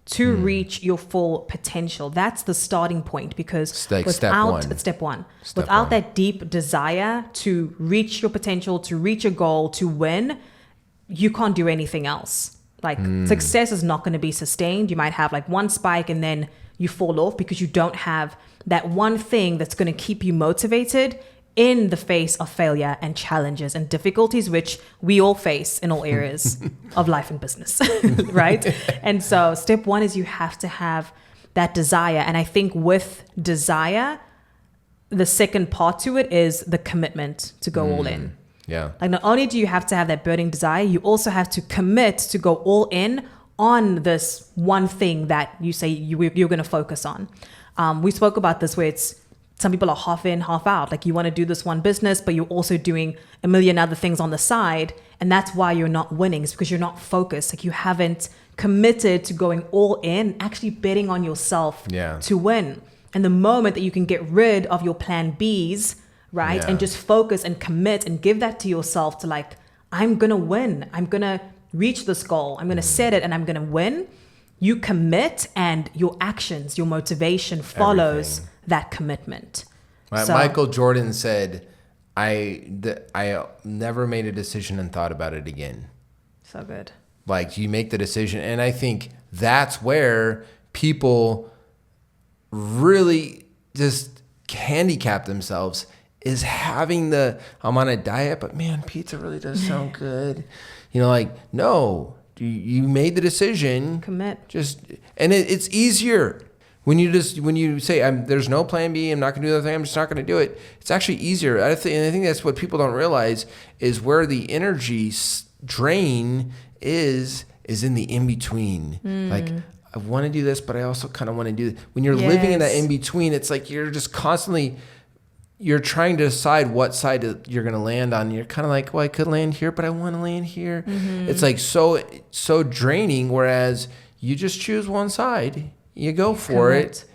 to reach your full potential. That's the starting point, because like step one. Without that deep desire to reach your potential, to reach a goal, to win, you can't do anything else. Like success is not going to be sustained. You might have like one spike and then you fall off because you don't have that one thing that's going to keep you motivated in the face of failure and challenges and difficulties, which we all face in all areas of life and business, right? And so step one is you have to have that desire. And I think with desire, the second part to it is the commitment to go all in. Yeah. Like, not only do you have to have that burning desire, you also have to commit to go all in on this one thing that you say you're going to focus on. We spoke about this where it's, some people are half in, half out. Like, you want to do this one business, but you're also doing a million other things on the side. And that's why you're not winning. It's because you're not focused. Like, you haven't committed to going all in, actually betting on yourself to win. And the moment that you can get rid of your plan Bs, right? And just focus and commit and give that to yourself to like, I'm going to win. I'm going to reach this goal. I'm going to set it and I'm going to win. You commit and your actions, your motivation follows that commitment. Michael Jordan said, I never made a decision and thought about it again. So good. Like, you make the decision. And I think that's where people really just handicap themselves, is having I'm on a diet, but man, pizza really does sound good. You know, like, no, you made the decision. Commit. And it's easier. When you say, there's no plan B, I'm not going to do that thing, I'm just not going to do it. It's actually easier. And I think that's what people don't realize, is where the energy drain is in the in-between. Like, I want to do this, but I also kind of want to do it. When you're living in that in-between, it's like you're just constantly, you're trying to decide what side you're going to land on. You're kind of like, well, I could land here, but I want to land here. It's like so draining, whereas you just choose one side. You go for it,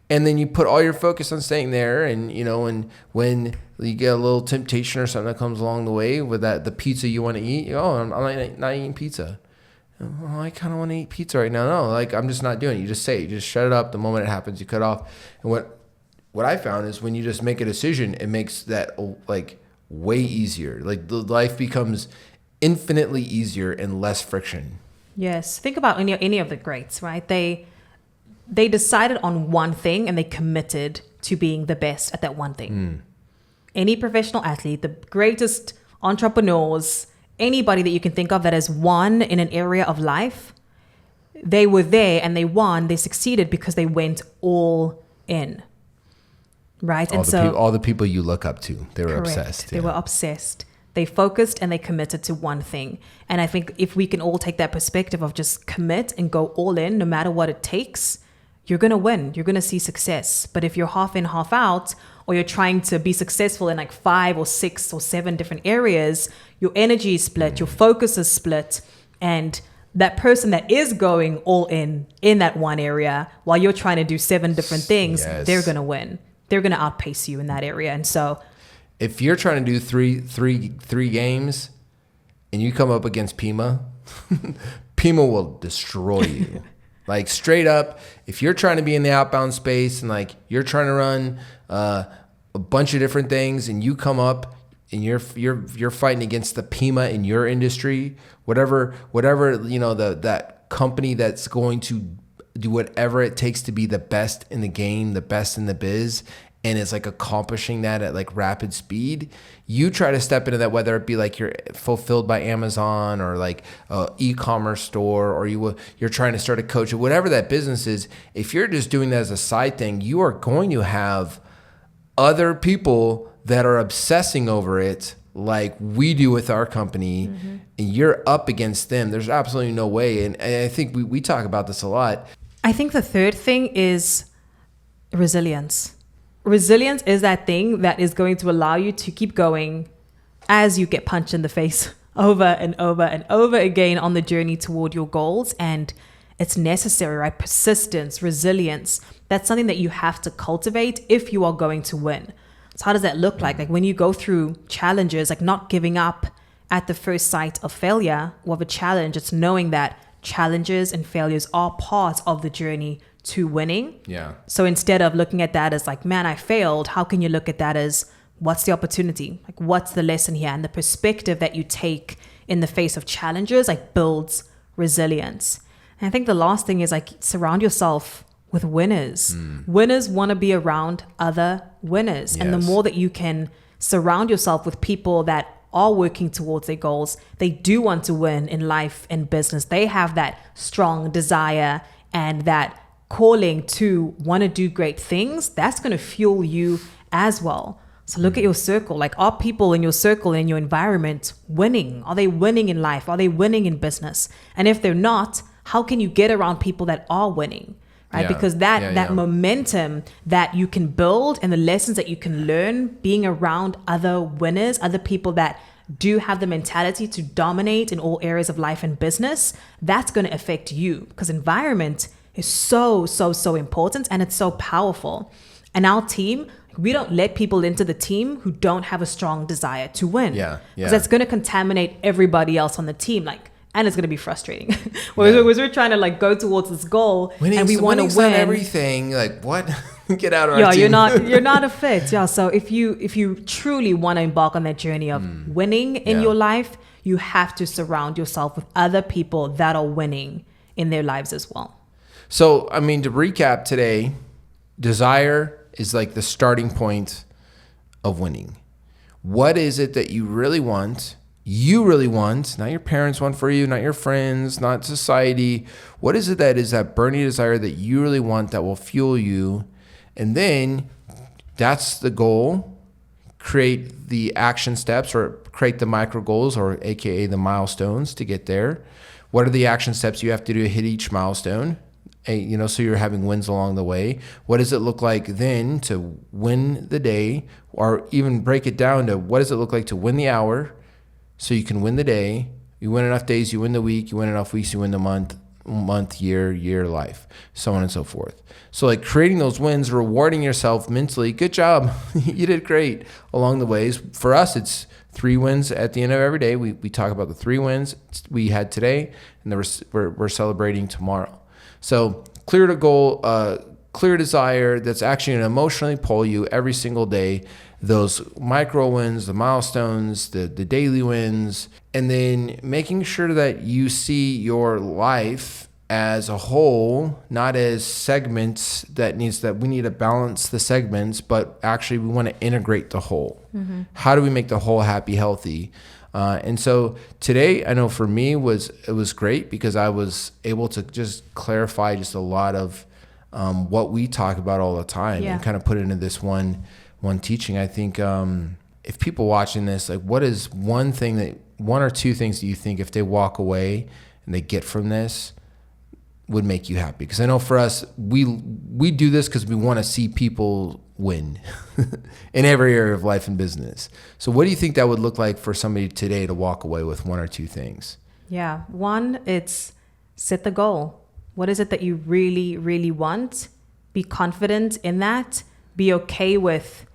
and then you put all your focus on staying there. And and when you get a little temptation or something that comes along the way with the pizza you want to eat, I'm not eating pizza. Oh, I kind of want to eat pizza right now. No, like, I'm just not doing it. You just say it. You just shut it up. The moment it happens, you cut off. And what I found is when you just make a decision, it makes that like way easier. Like, the life becomes infinitely easier and less friction. Yes. Think about any of the greats, right? They decided on one thing and they committed to being the best at that one thing. Any professional athlete, the greatest entrepreneurs, anybody that you can think of that has won in an area of life, they were there and they won, they succeeded because they went all in. Right? All the people you look up to, they were obsessed. They were obsessed. They focused and they committed to one thing. And I think if we can all take that perspective of just commit and go all in, no matter what it takes, you're going to win. You're going to see success. But if you're half in, half out, or you're trying to be successful in like 5 or 6 or 7 different areas, your energy is split, your focus is split. And that person that is going all in that one area, while you're trying to do 7 different things, they're going to win. They're going to outpace you in that area. And so if you're trying to do three games and you come up against Pima, Pima will destroy you. Like, straight up, if you're trying to be in the outbound space and like you're trying to run a bunch of different things, and you come up and you're fighting against the Pima in your industry, whatever that company that's going to do whatever it takes to be the best in the game, the best in the biz, and is like accomplishing that at like rapid speed, you try to step into that, whether it be like you're fulfilled by Amazon or like a e-commerce store, or you're trying to start a coach, or whatever that business is. If you're just doing that as a side thing, you are going to have other people that are obsessing over it like we do with our company, and you're up against them. There's absolutely no way. And I think we talk about this a lot. I think the third thing is resilience. Resilience is that thing that is going to allow you to keep going as you get punched in the face over and over and over again on the journey toward your goals. And it's necessary, right? Persistence, resilience. That's something that you have to cultivate if you are going to win. So how does that look like? Like when you go through challenges, like not giving up at the first sight of failure or of a challenge, it's knowing that challenges and failures are part of the journey to winning. Yeah. So instead of looking at that as like, man, I failed, how can you look at that as what's the opportunity? Like what's the lesson here? And the perspective that you take in the face of challenges like builds resilience. And I think the last thing is like surround yourself with winners. Winners want to be around other winners. And the more that you can surround yourself with people that are working towards their goals, they do want to win in life and business. They have that strong desire and that calling to want to do great things. That's going to fuel you as well. So look at your circle. Like, are people in your circle, in your environment winning? Are they winning in life? Are they winning in business? And if they're not, how can you get around people that are winning? Right? Yeah. Because that momentum that you can build and the lessons that you can learn being around other winners, other people that do have the mentality to dominate in all areas of life and business, that's going to affect you, because environment is so important and it's so powerful. And our team, we don't let people into the team who don't have a strong desire to win. Yeah. Because that's going to contaminate everybody else on the team. And it's going to be frustrating. Whereas we're trying to like go towards this goal and we want to win. Not everything. Like what? Get out of our team. You're not a fit. Yeah. So if you truly want to embark on that journey of winning in your life, you have to surround yourself with other people that are winning in their lives as well. So, I mean, to recap today, desire is like the starting point of winning. What is it that you really want? You really want, not your parents want for you, not your friends, not society. What is it that is that burning desire that you really want that will fuel you? And then that's the goal. Create the action steps or create the micro goals, or AKA the milestones to get there. What are the action steps you have to do to hit each milestone? So you're having wins along the way. What does it look like then to win the day, or even break it down to what does it look like to win the hour? So you can win the day, you win enough days, you win the week, you win enough weeks, you win the month, year, life, so on and so forth. So like creating those wins, rewarding yourself mentally. Good job. You did great along the ways. For us, it's 3 wins at the end of every day. We talk about the 3 wins we had today, and we're celebrating tomorrow. So clear the goal, clear desire that's actually going to emotionally pull you every single day. Those micro wins, the milestones, the daily wins, and then making sure that you see your life as a whole, not as segments that we need to balance the segments, but actually we want to integrate the whole. Mm-hmm. How do we make the whole happy, healthy? And so today, I know for me it was great because I was able to just clarify just a lot of what we talk about all the time and kind of put it into this one teaching. I think if people watching this, like, what is one or two things that you think if they walk away and they get from this would make you happy? Because I know for us, we do this because we want to see people win in every area of life and business. So what do you think that would look like for somebody today to walk away with one or two things? Yeah. One, it's set the goal. What is it that you really, really want? Be confident in that. Be okay with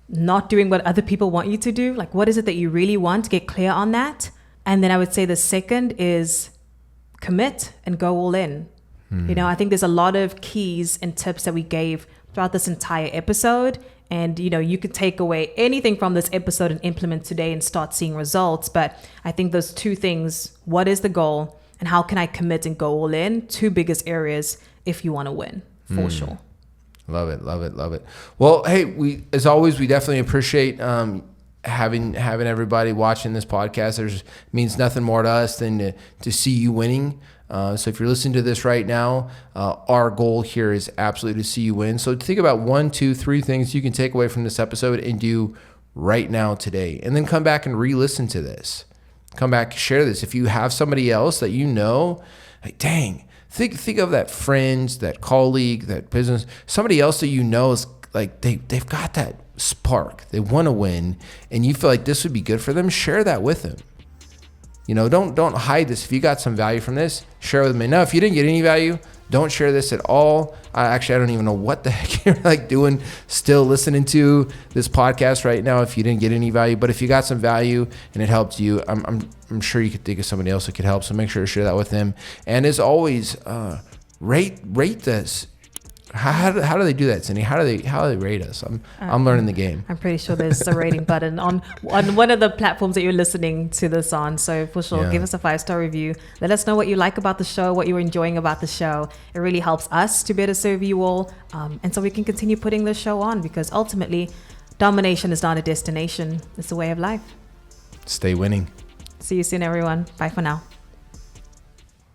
not doing what other people want you to do. Like, what is it that you really want? Get clear on that. And then I would say the second is commit and go all in. I think there's a lot of keys and tips that we gave throughout this entire episode. And, you could take away anything from this episode and implement today and start seeing results. But I think those 2 things, what is the goal and how can I commit and go all in? 2 biggest areas if you want to win, for sure. Love it. Well, hey, as always, we definitely appreciate having everybody watching this podcast. It means nothing more to us than to see you winning. So if you're listening to this right now, our goal here is absolutely to see you win. So think about 1, 2, 3 things you can take away from this episode and do right now today. And then come back and re-listen to this. Come back, share this. If you have somebody else that like, dang, think of that friend, that colleague, that business, somebody else that is like they've got that spark. They want to win, and you feel like this would be good for them. Share that with them. don't hide this. If you got some value from this, share with me. Now, if you didn't get any value, don't share this at all. I don't even know what the heck you're like doing, still listening to this podcast right now if you didn't get any value. But if you got some value and it helped you, I'm sure you could think of somebody else that could help. So make sure to share that with them. And as always, rate this. How do they do that, Cindy? How do they rate us? I'm learning the game. I'm pretty sure there's a rating button on one of the platforms that you're listening to this on. So for sure, give us a 5-star review. Let us know what you like about the show, what you're enjoying about the show. It really helps us to better serve you all, and so we can continue putting this show on, because ultimately, domination is not a destination; it's a way of life. Stay winning. See you soon, everyone. Bye for now.